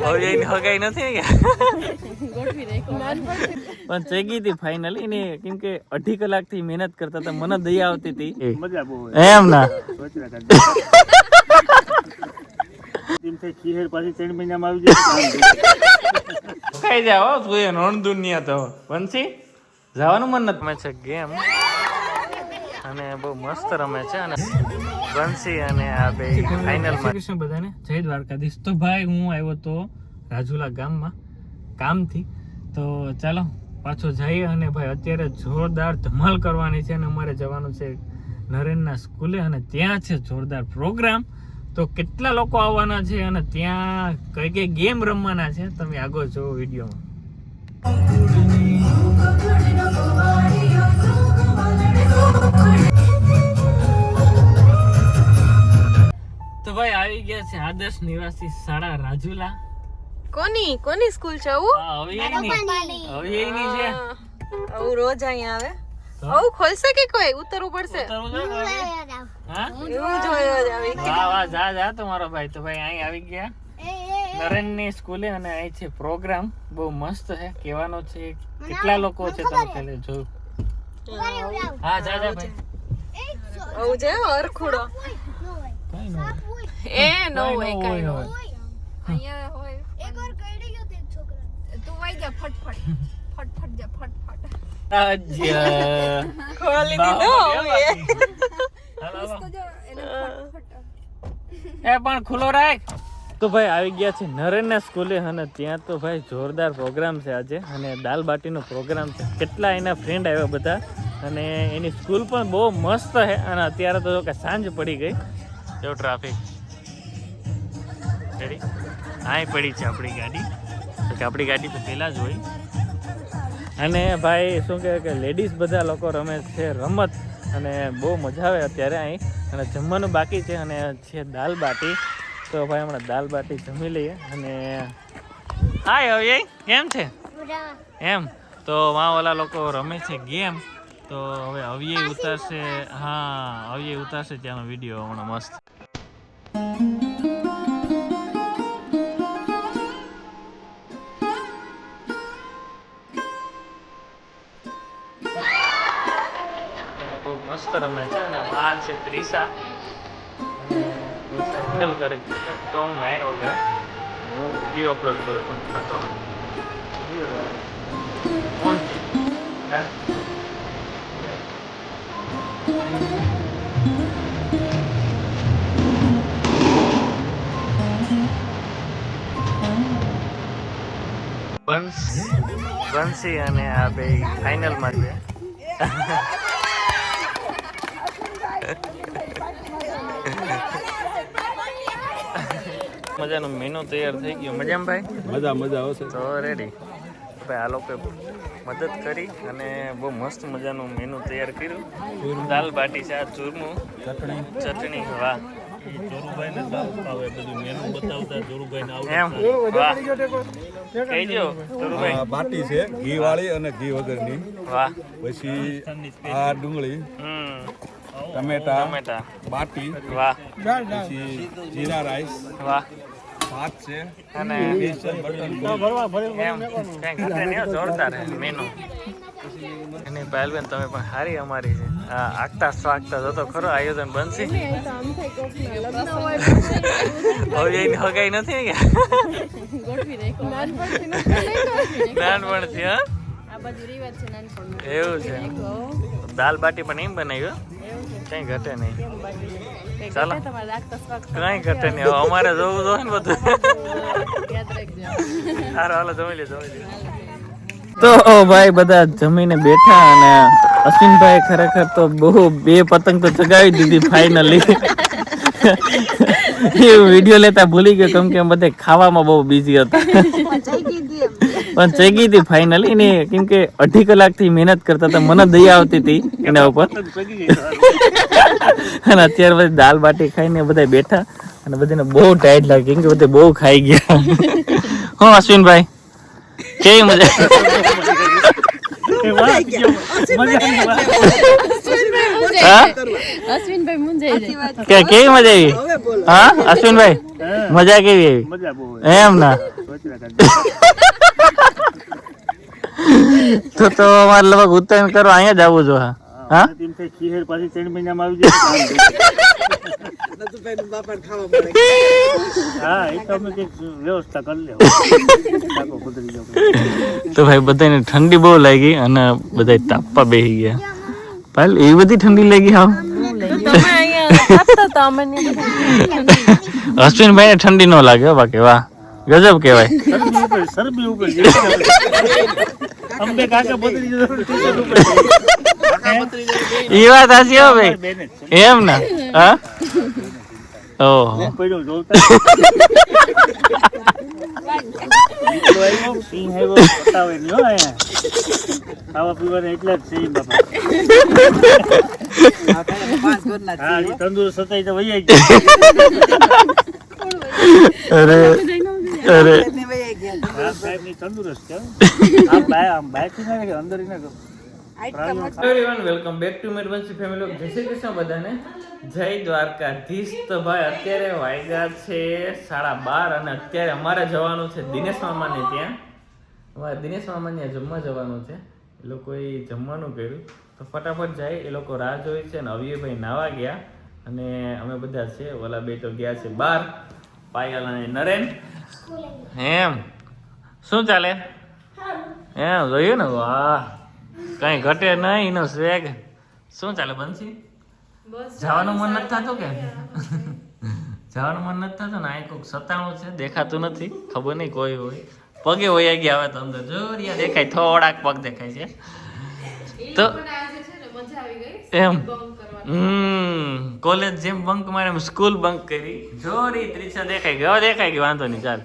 હવે એની હગાઈ નથી ને પણ ચેગી હતી ફાઇનલી ને કેમ કે 2.5 કલાક થી મહેનત કરતા હતા મને દયા આવતી હતી એમ ના ખાઈ જાઓ તું નોન દુનિયા તો વંશી જવાનું મન નથી રમે છે ગેમ અને બહુ મસ્ત રમે છે અને વંશી અને આ બે ફાઇનલ માં કૃષ્ણ બધાને જય દ્વારકાધીશ. તો ભાઈ હું આવ્યો તો રાજુલા ગામમાં કામથી તો ચાલો પાછો જઈએ અને ભાઈ અત્યારે જોરદાર ધમાલ કરવાની છે અને અમારે જવાનું છે નરેનના સ્કૂલે અને ત્યાં છે જોરદાર પ્રોગ્રામ. તો કેટલા લોકો આવવાના છે અને ત્યાં કઈ કઈ ગેમ રમવાના છે તમે આગળ જોવો વિડીયોમાં. તો ભાઈ આવી ગયા છે આદર્શ નિવાસી શાળા રાજુલા. કોની સ્કૂલ છે હવે એની છે આવું રોજ અહીંયા આવે આવું ખોલશે કે કોઈ ઉતરવું પડશે જા તમારો ભાઈ. તો ભાઈ અહીં આવી ગયા નરેન ની સ્કૂલે અને અહીં છે પ્રોગ્રામ બહુ મસ્ત છે. કહેવાનો છે કેટલા લોકો છે તમે પહેલે જોયું. હા જા ભાઈ આવું છે અરખુડો એ નો હોય કઈ નો અહીંયા હોય એક વાર કઈડી ગયો તે છોકરા તું વાઈ જા ફટફટ જા ફટફટ ખોલી દીધો એ પણ ખુલ્લો રાખ. તો ભાઈ આવી ગયા છે નરેનના સ્કૂલે અને ત્યાં તો ભાઈ જોરદાર પ્રોગ્રામ છે આજે અને દાલ બાટીનો પ્રોગ્રામ છે. કેટલા એના ફ્રેન્ડ આવ્યા બધા અને એની સ્કૂલ પણ બહુ મસ્ત છે અને અત્યારે તો કે સાંજ પડી ગઈ જો ટ્રાફિક રેડી અહીં પડી છે આપણી ગાડી. તો કે આપણી ગાડી તો પહેલાં જ હોય અને ભાઈ શું કહેવાય કે લેડીઝ બધા લોકો રમે છે રમત અને બહુ મજા આવે અત્યારે અહીં. અને જમવાનું બાકી છે અને છે દાલ બાટી. તો ભાઈ હમણાં દાલ બાટી જમી લઈએ અને હાય હવે કેમ છે એમ. તો માં ઓલા લોકો રમે છે ગેમ તો હવે અવિયે ઉતારશે. હા અવિયે ઉતારશે ત્યાંનો વિડીયો હમણાં મસ્ત. મસ્ત રમે છે અને બહાર છે ત્રિષા કરે તો હું નાઈ વગર વિડીયો અપલોડ કરું તો બંસી અને આ બે ફાઇનલમાં છે. મજાનો મેનુ તૈયાર થઈ ગયો. મજામાં ભાઈ મજા આવશે તો રેડી. ભાઈ આ લોકોએ મદદ કરી અને બહુ મસ્ત મજાનું મેનુ તૈયાર કર્યું. દાલ બાટી છે, ચૂરમું, ચટણી. વાહ બાટી છે ઘી વાળી અને ઘી વગરની. વાહ પછી આ ડુંગળી ટમેટા બાટી. વાહ પછી જીરા રાઈસ. વાહ ભાત છે અને જોરદાર મેનુ. અને પાયલબેન તમે પણ હારી અમારી છે આગતા સ્વાગતા જતો ખરો આયોજન બનશે. હવે એની હગાઈ નથી ને નાનપણથી. હા એવું છે. દાલ બાટી પણ એમ બનાવ્યું કઈ ઘટે નહીં. ચાલો કઈ ઘટે નહીં. હવે અમારે જોવું જોઈએ ને બધું. સારું હાલો જમી લે. તો ભાઈ બધા જમીને બેઠા અને અશ્વિનભાઈ ખરેખર તો બહુ બે પતંગ તો ચગાવી દીધી ફાઇનલી. એ વિડીયો લેતા ભૂલી ગયો કેમ કે બધે ખાવામાં બહુ બિઝી હતા. પણ ચગી હતી ફાઇનલી ને કેમ કે 2.5 કલાક થી મહેનત કરતા હતા મને દયા આવતી હતી એના ઉપર. અને અત્યારે પછી દાલ બાટી ખાઈને બધા બેઠા અને બધાને બહુ ટાઈટ લાગે કેમ કે બધા બહુ ખાઈ ગયા. હું અશ્વિનભાઈ કેવી મજા હા અશ્વિનભાઈ મુંજાઈ જાય કે કેવી મજા આવી હા અશ્વિનભાઈ મજા કેવી આવી એમ ના તો અમારે લગભગ ઉત્તરાયણ કરવા અહીંયા જ આવવું જોઈએ હા તો ભાઈ બધાને ઠંડી બહુ લાગી અને બધા તાપવા બેસી ગયા પાલ એવી બધી ઠંડી લાગી હા અશ્વિનભાઈ ને ઠંડી ન લાગે બાકી વાહ ગજબ કેવાય એ વાત સાચી હો ભાઈ એમ ના હા ઓહો ખાવા પીવાના એટલા જ છે બાપા તંદુરસ્ત હતા તો વહી અરે અરે તંદુરસ્ત અંદર વેલકમ બેક ટુ મેરવંશી ફેમિલી. જય શ્રી કૃષ્ણ બધાને, જય દ્વારકાધીશ. તો ભાઈ અત્યારે વાગ્યા છે 12:30 અને અત્યારે અમારે જવાનું છે દિનેશ મામાને ત્યાં. અમારે દિનેશ મામાને જમવા જવાનું છે. એ લોકોએ જમવાનું કર્યું તો ફટાફટ જાય. એ લોકો રાહ જોઈ છે ને અવિયભાઈ નાવા ગયા અને અમે બધા છે ઓલા બે તો ગયા છે બહાર, પાયલ અને નરેન. એમ શું ચાલે એમ જોયું ને? વાહ કઈ ઘટે નહીં એનો સ્વેગ. શું ચાલે બંસી? જવાનું મન નથી થતું કે? જવાનું મન નથી થતું ને? આ કોઈક 97 છે દેખાતું નથી, ખબર નહીં કોઈ હોય. પગે હોય ગયા હવે તો અંદર જોરિયા દેખાય, થોડાક પગ દેખાય છે તો એમ. કોલેજ જેમ બંક મારે એમ સ્કૂલ બંક કરી. જોરી ત્રીસા દેખાય ગઈ, હવે દેખાય ગઈ, વાંધો નહીં, ચાલ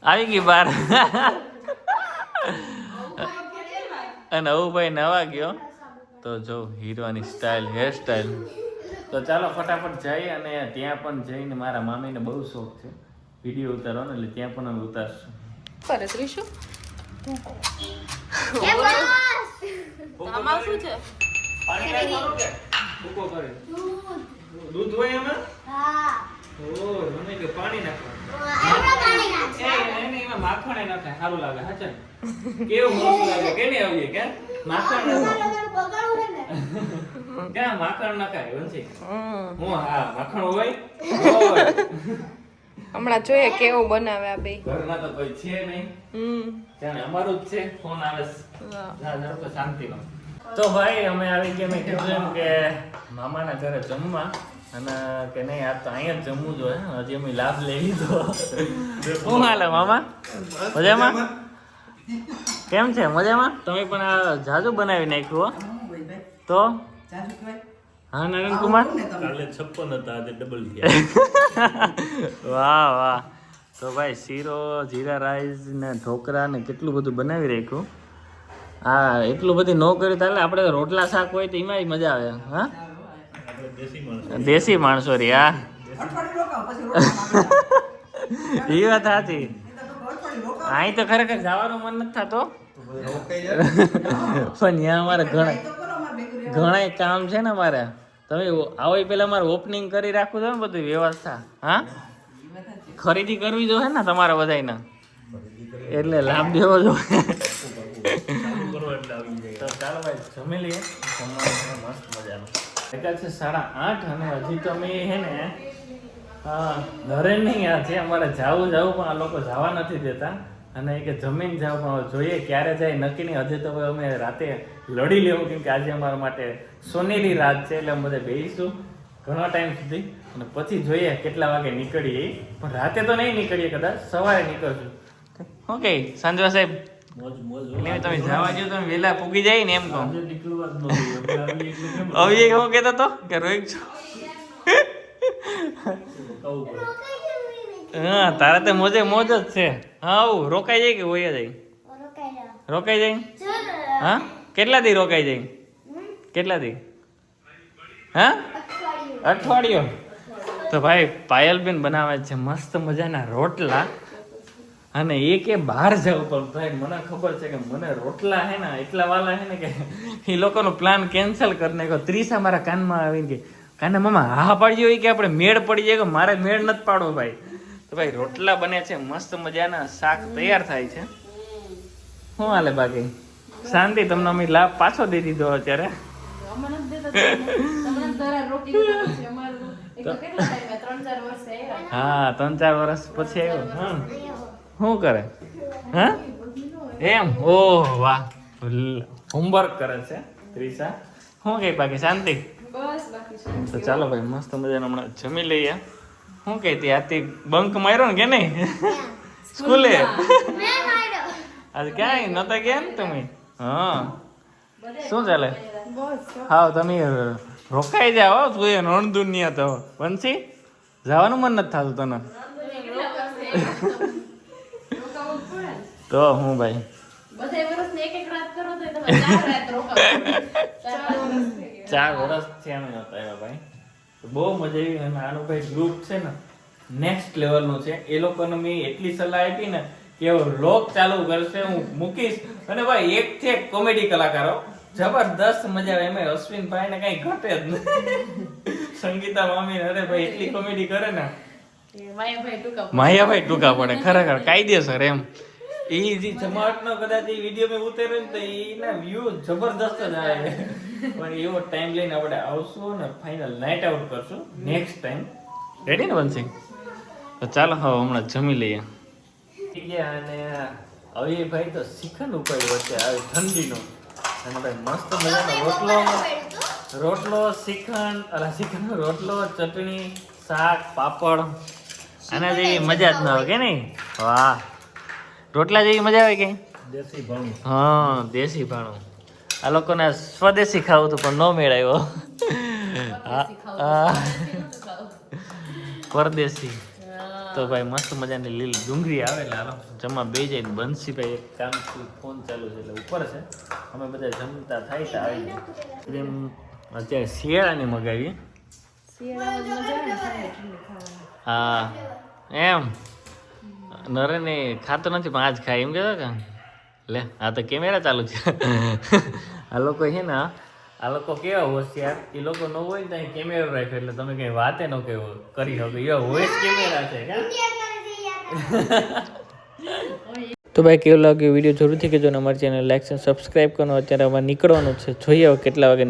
આવી ગઈ બહાર. અને આવું ભાઈ નવા ગયો તો જો હીરોની સ્ટાઇલ, હેર સ્ટાઇલ. તો ચાલો ફટાફટ જઈએ અને ત્યાં પણ જઈને મારા મામીને બહુ શોખ છે વિડીયો ઉતારવાનો, એટલે ત્યાં પણ અમે ઉતારશું. કરે ત્રીશુ આમાં શું છે? પાણી કાઢી મારો કે ઉકો કરે દૂધ હોય એમાં? હા. ઓ મને કે પાણી નાખો. એમાં માખણ એ નાખે, સારું લાગે. હા છે કેવું મસ્ત લાગે કે નહીં? આવીએ કે માખણ ક્યાં માખણ નખાય વંશી? હું હા માખણ હોય. હમણાં જોઈએ કેવું બનાવે આ બે. ઘરમાં તો કોઈ છે નહીં, જાણે અમારું જ છે. ફોન આવે છે શાંતિનો. તો ભાઈ અમે આવી ગયા. મેં કીધું એમ કે મામાના ઘરે જમવા, અને કે નહીં આ તો અહીંયા જ જમવું જોઈએ. હજી અમે લાભ લઈ લીધો. શું હાલે મામા? મજામાં? કેમ છે? મજામાં? તમે પણ આ જાજુ બનાવી નાખ્યું તો? હા નરેન કુમાર, કાલે 56 હતા, આજે ડબલ થયા. વાહ વાહ. તો ભાઈ શીરો, જીરા રાઈસ ને ઢોકળા ને કેટલું બધું બનાવી રાખ્યું. હા એટલું બધું ન કર્યું તાલે આપણે રોટલા શાક હોય તો એમાં મજા આવે. હા દેશી માણસો રે. હા એ વાત સાચી. અહીં તો ખરેખર જવાનું મન નથી થતો, પણ ત્યાં અમારે ઘણા કામ છે ને અમારે. તમે આવો પેલા મારે ઓપનિંગ કરી રાખવું જોઈએ ને બધું વ્યવસ્થા. હા ખરીદી કરવી જોઈએ ને તમારા બધાને, એટલે લાભ દેવો જોઈએ. તો ચાલો ભાઈ જમી લઈએ. મસ્ત મજાનું છે 8:30 અને હજી તો અમે હે ને નરેન નહીં આ છે અમારે જવું પણ આ લોકો જવા નથી દેતા. અને કે જમીન જાવ પણ જોઈએ ક્યારે જાય નક્કી નહીં. હજી તો અમે રાતે લડી લેવું, કેમ કે આજે અમારા માટે સોનેરી રાત છે. એટલે અમે બધા બેસીશું ઘણા ટાઈમ સુધી અને પછી જોઈએ કેટલા વાગે નીકળીએ. પણ રાતે તો નહીં નીકળીએ, કદાચ સવારે નીકળશું. ઓકે સાંજવા સાહેબ તમે જવા દો, તમે વહેલા પૂગી જાય ને એમ કહો. હવે હું કહેતો હતો કે રોહિત હા તારા તો મોજે મોજ જ છે. હા આવું રોકાઈ જાય કે હોય જાય? રોકાઈ જાય. હા કેટલા દી રોકાઈ જાય? કેટલા દી? હા અઠવાડિયો. તો ભાઈ પાયલબેન બનાવે છે મસ્ત મજાના રોટલા અને એ કે બહાર જવું પણ ભાઈ મને ખબર છે કે મને રોટલા હે ને એટલા વાલા હે ને કે એ લોકોનો પ્લાન કેન્સલ કરી નાખ્યો. ત્રીસા મારા કાનમાં આવીને કે કાના મામા હા પાડજો કે આપણે મેળ પડી જાય કે મારે મેળ નથી પાડવો ભાઈ. તો ભાઈ રોટલા બને છે મસ્ત મજાના, શાક તૈયાર થાય છે. શું હાલે બાકી શાંતિ? તમને અમે લાભ પાછો દઈ દીધો અત્યારે. હા 3-4 વર્ષ પછી આવ્યો. હા શું કરે? હા એમ? ઓહ વાહ, હોમવર્ક કરે છે ત્રિષા. શું કઈ બાકી શાંતિ? તો ચાલો ભાઈ મસ્ત મજાનું હમણાં જમી લઈએ. શું કહેતી આથી બંક માર્યો ને કે નહીં સ્કૂલે? આજે ક્યાંય નતા ગયા ને તમે? હા શું ચાલે? હા તમે રોકાઈ જાઓ તું એ રણ દુનિયા. તો વંશી જવાનું મન નથી થતું તને? તો હું ભાઈ 4 વર્ષ થયા નતા આવ્યા ભાઈ. બહુ મજા આવી. અને આનું ભાઈ ગ્રુપ છે ને નેક્સ્ટ લેવલનું છે. એ લોકોને મેં એટલી સલાહ આપી ને કે વ્લોગ ચાલુ કરશે, હું મૂકીશ. અને ભાઈ એક થી એક કોમેડી કલાકારો જબરદસ્ત મજા આવે. એમાં અશ્વિનભાઈ ને કઈ ઘટે જ નહીં. સંગીતા મામી અરે ભાઈ એટલી કોમેડી કરે ને. માયાભાઈ ટૂંકા પડે ખરેખર કાયદેસર એમ. એ જે જમાવટનો કદાચ એ વિડીયો મેં ઉતાર્યો ને તો એના વ્યૂ જબરદસ્ત જ આવે. પણ એવો ટાઈમ લઈને આપણે આવશું ને ફાઇનલ નાઇટ આઉટ કરશું નેક્સ્ટ ટાઈમ. રેડી ને વંશી? તો ચાલો હવે હમણાં જમી લઈએ. અને હવે ભાઈ તો શિખંડ ઉપાડ્યું વચ્ચે આવે ઠંડીનો. અને ભાઈ મસ્ત મજાનો રોટલો શ્રીખંડ રોટલો, ચટણી, શાક, પાપડ. આના જેવી મજા જ ન આવે કે નહીં? વાહ, રોટલા જેવી મજા આવે કે? દેશી ભાણું. હા દેશી ભાણું. આ લોકોને સ્વદેશી ખાવું હતું પણ ન મેળાયો. પરદેશી. તો ભાઈ મસ્ત મજાની લીલી ડુંગળી આવે એટલે હાલો જમવા બે જાય. બંસીભાઈ એક કામથી ફોન ચાલુ છે એટલે ઉપર છે. અમે બધા જમતા થાય તો આવી જાય. એમ અત્યારે શિયાળાની મગાવી. હા એમ નરેને ખાતો નથી પણ આજ ખાય એમ કહેતો કે લે આ તો કેમેરા ચાલુ છે. આ લોકો છે ને આ લોકો કેવા હોશિયાર. એ લોકો ન હોય ને ત્યાં કેમેરો રાખ્યો એટલે તમે કઈ વાતે ન કેવો કરી શકો. એવા વોઇસ કેમેરા છે. તો ભાઈ કેવું લાગ્યું વિડીયો જરૂરથી કહેજો ને અમારી ચેનલ લાઈક અને સબસ્ક્રાઈબ કરવાનું. અત્યારે અમારે નીકળવાનું છે, જોઈએ હવે કેટલા વાગે